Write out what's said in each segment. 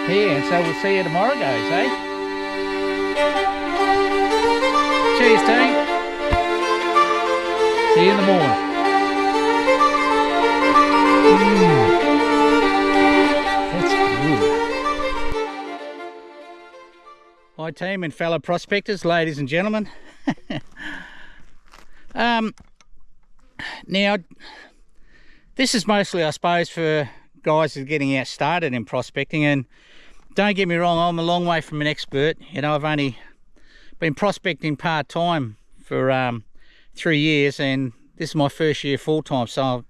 Yeah, and so we'll see you tomorrow, guys, eh? Cheers, team. See you in the morning. That's good. Hi, team and fellow prospectors, ladies and gentlemen. Now, this is mostly, I suppose, for guys who are getting out started in prospecting, and don't get me wrong, I'm a long way from an expert. You know, I've only been prospecting part-time for 3 years, and this is my first year full-time, so I'm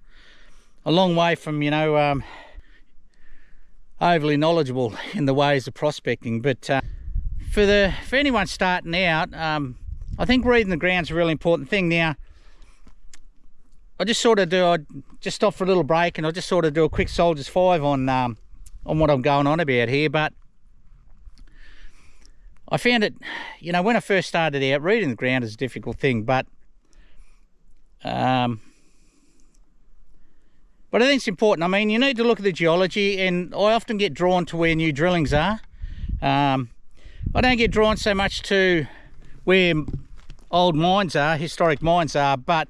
a long way from, you know, overly knowledgeable in the ways of prospecting. But for anyone starting out, I think reading the ground's a really important thing. Now, I just stop for a little break, and I'll just sort of do a quick Soldier's 5 on what I'm going on about here. But I found it, you know, when I first started out, reading the ground is a difficult thing, but I think it's important. I mean, you need to look at the geology, and I often get drawn to where new drillings are. I don't get drawn so much to where old mines are, historic mines are, but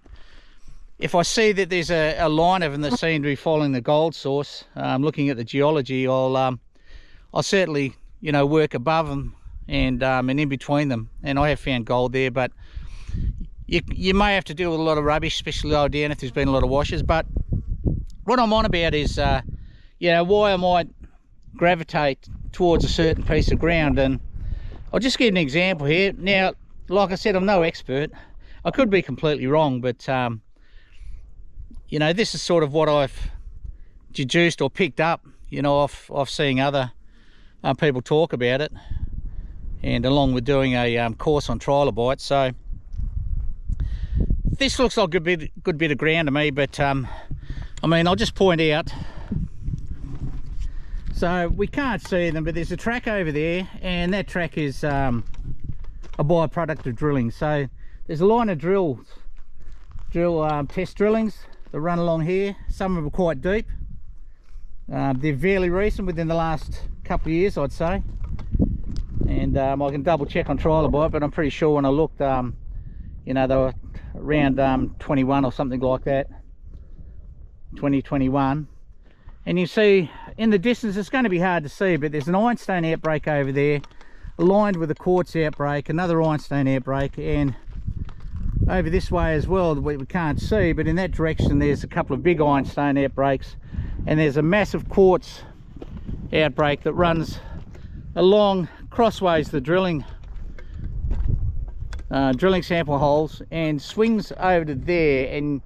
if I see that there's a line of them that seem to be following the gold source, looking at the geology, I'll certainly, you know, work above them and in between them, and I have found gold there. But you may have to deal with a lot of rubbish, especially low down if there's been a lot of washes. But what I'm on about is, you know, why I might gravitate towards a certain piece of ground, and I'll just give an example here. Now, like I said, I'm no expert. I could be completely wrong, but you know, this is sort of what I've deduced or picked up, you know, off seeing other people talk about it, and along with doing a course on trilobites. So this looks like a good bit of ground to me, but I mean, I'll just point out, so we can't see them, but there's a track over there, and that track is a byproduct of drilling. So there's a line of drill test drillings that run along here. Some of them are quite deep. They're fairly recent, within the last couple of years, I'd say. And I can double check on trilobite, but I'm pretty sure when I looked, you know, they were around 21 or something like that, 2021. And you see in the distance, it's going to be hard to see, but there's an ironstone outbreak over there, aligned with a quartz outbreak, another ironstone outbreak, and over this way as well, we can't see, but in that direction there's a couple of big ironstone outbreaks, and there's a massive quartz outbreak that runs along crossways the drilling sample holes and swings over to there. And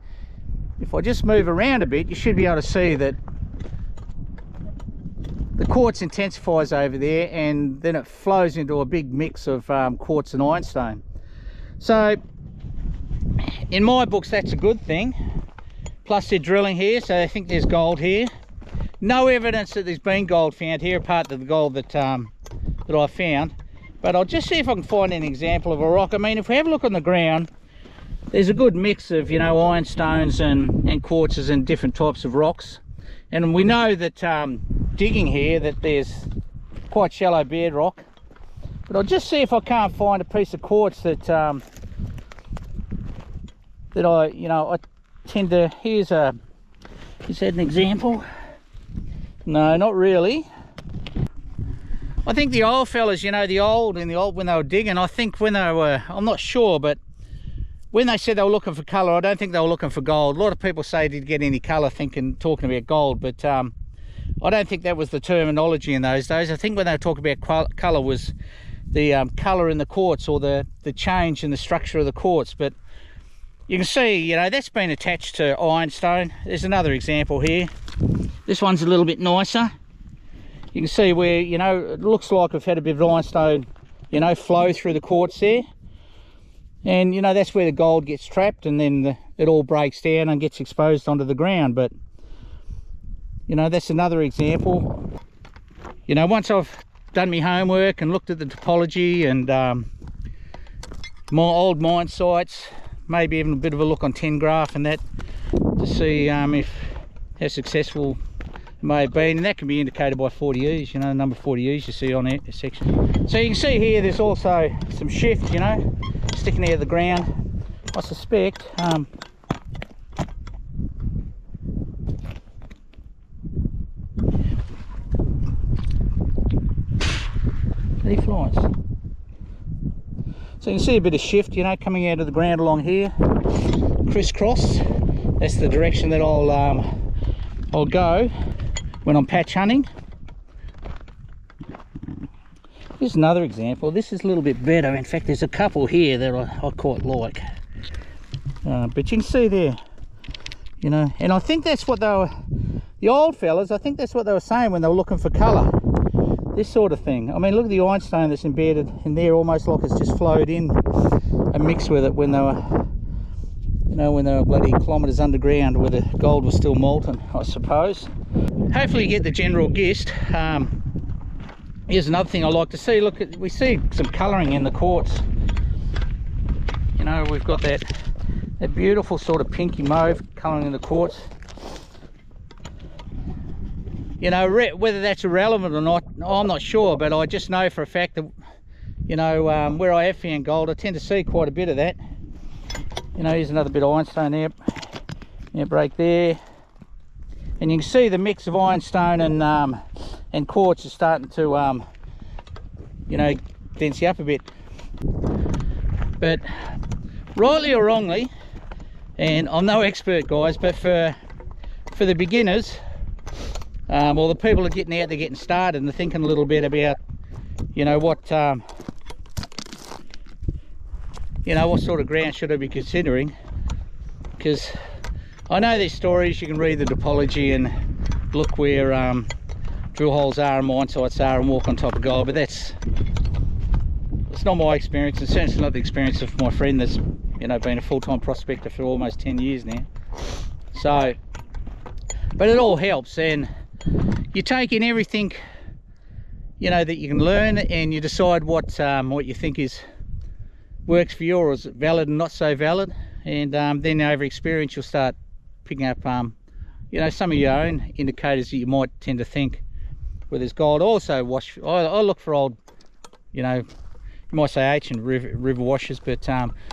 if I just move around a bit, you should be able to see that the quartz intensifies over there, and then it flows into a big mix of quartz and ironstone. So in my books, that's a good thing. Plus they're drilling here, so I think there's gold here. No evidence that there's been gold found here apart from the gold that I found. But I'll just see if I can find an example of a rock. I mean, if we have a look on the ground, there's a good mix of, you know, ironstones and quartzes and different types of rocks. And we know that digging here, that there's quite shallow bedrock. But I'll just see if I can't find a piece of quartz that I tend to. Is that an example? No, not really. I think the old fellas, you know, when they were digging, I think when they were, I'm not sure, but when they said they were looking for colour, I don't think they were looking for gold. A lot of people say, did get any colour, talking about gold, but I don't think that was the terminology in those days. I think when they were talking about colour was the colour in the quartz, or the change in the structure of the quartz. But you can see, you know, that's been attached to ironstone. There's another example here. This one's a little bit nicer. You can see where, you know, it looks like we've had a bit of ironstone, you know, flow through the quartz there. And, you know, that's where the gold gets trapped, and then it all breaks down and gets exposed onto the ground. But, you know, that's another example. You know, once I've done my homework and looked at the topology and my old mine sites, maybe even a bit of a look on 10 graph and that, to see how successful may have been, and that can be indicated by 40Es, you know, the number 40Es you see on that section. So you can see here there's also some shift, you know, sticking out of the ground. I suspect flies. So you can see a bit of shift, you know, coming out of the ground along here, crisscross. That's the direction that I'll go when I'm patch hunting. Here's another example. This is a little bit better. In fact, there's a couple here that I quite like. But you can see there, you know, and I think that's what they were, the old fellas, I think that's what they were saying when they were looking for colour. This sort of thing. I mean, look at the ironstone that's embedded in there, almost like it's just flowed in and mixed with it when they were, you know, when they were bloody kilometres underground where the gold was still molten, I suppose. Hopefully you get the general gist. Here's another thing I like to see. Look, we see some colouring in the quartz. You know, we've got that beautiful sort of pinky mauve colouring in the quartz. You know, whether that's irrelevant or not, I'm not sure, but I just know for a fact that, you know, where I have found gold, I tend to see quite a bit of that. You know, here's another bit of ironstone there, break there, and you can see the mix of ironstone and quartz is starting to, you know, dense you up a bit. But rightly or wrongly, and I'm no expert, guys, but for the beginners, or the people are getting out, they're getting started and they're thinking a little bit about, you know, what sort of ground should I be considering, because I know these stories, you can read the topology and look where drill holes are and mine sites are and walk on top of gold, but it's not my experience, and certainly not the experience of my friend that's, you know, been a full-time prospector for almost 10 years now. So, but it all helps, and you take in everything, you know, that you can learn, and you decide what you think works for you, or is valid and not so valid, and then over experience you'll start picking up you know, some of your own indicators that you might tend to think where there's gold. Also I look for old, you know, you might say ancient river washes, but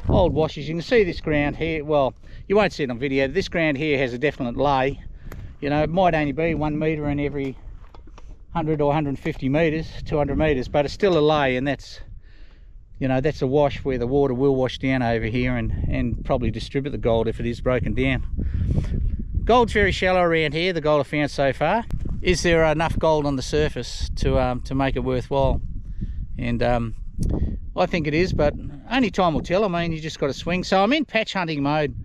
old washes. You can see this ground here, well, you won't see it on video, this ground here has a definite lay. You know, it might only be 1 metre in every 100 or 150 metres, 200 metres, but it's still a lay, and that's, you know, that's a wash where the water will wash down over here and probably distribute the gold if it is broken down. Gold's very shallow around here, the gold I've found so far. Is there enough gold on the surface to make it worthwhile? And I think it is, but only time will tell. I mean, you just got to swing. So I'm in patch hunting mode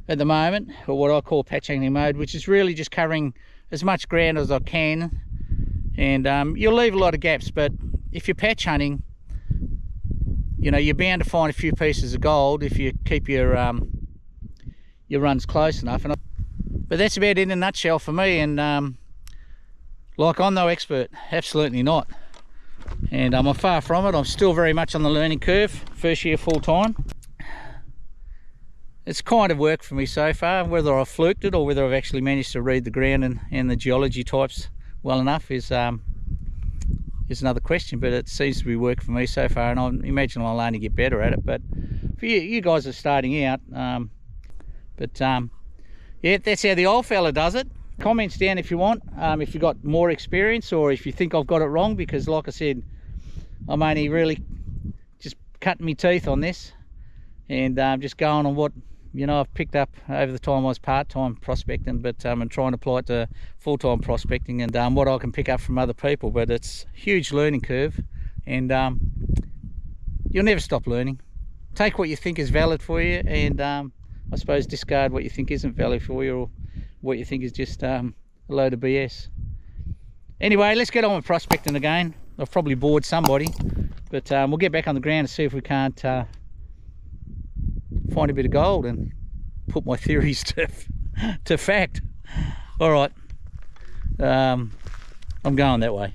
at the moment, or what I call patch hunting mode, which is really just covering as much ground as I can, and you'll leave a lot of gaps, but if you're patch hunting, you know, you're bound to find a few pieces of gold if you keep your runs close enough. But that's about it in a nutshell for me, and like, I'm no expert, absolutely not, and I'm far from it. I'm still very much on the learning curve, first year full time. It's kind of worked for me so far. Whether I've fluked it or whether I've actually managed to read the ground and the geology types well enough is another question, but it seems to be working for me so far, and I imagine I'll only get better at it. But for you guys are starting out, yeah, that's how the old fella does it. Comments down if you want, if you've got more experience, or if you think I've got it wrong, because like I said, I'm only really just cutting my teeth on this, and just going on what, you know, I've picked up over the time I was part-time prospecting, but and trying to apply it to full-time prospecting, and what I can pick up from other people. But it's a huge learning curve, and you'll never stop learning. Take what you think is valid for you, and I suppose discard what you think isn't valid for you, or what you think is just a load of BS. Anyway, let's get on with prospecting again. I've probably bored somebody, but we'll get back on the ground and see if we can't find a bit of gold and put my theories to fact. All right, I'm going that way.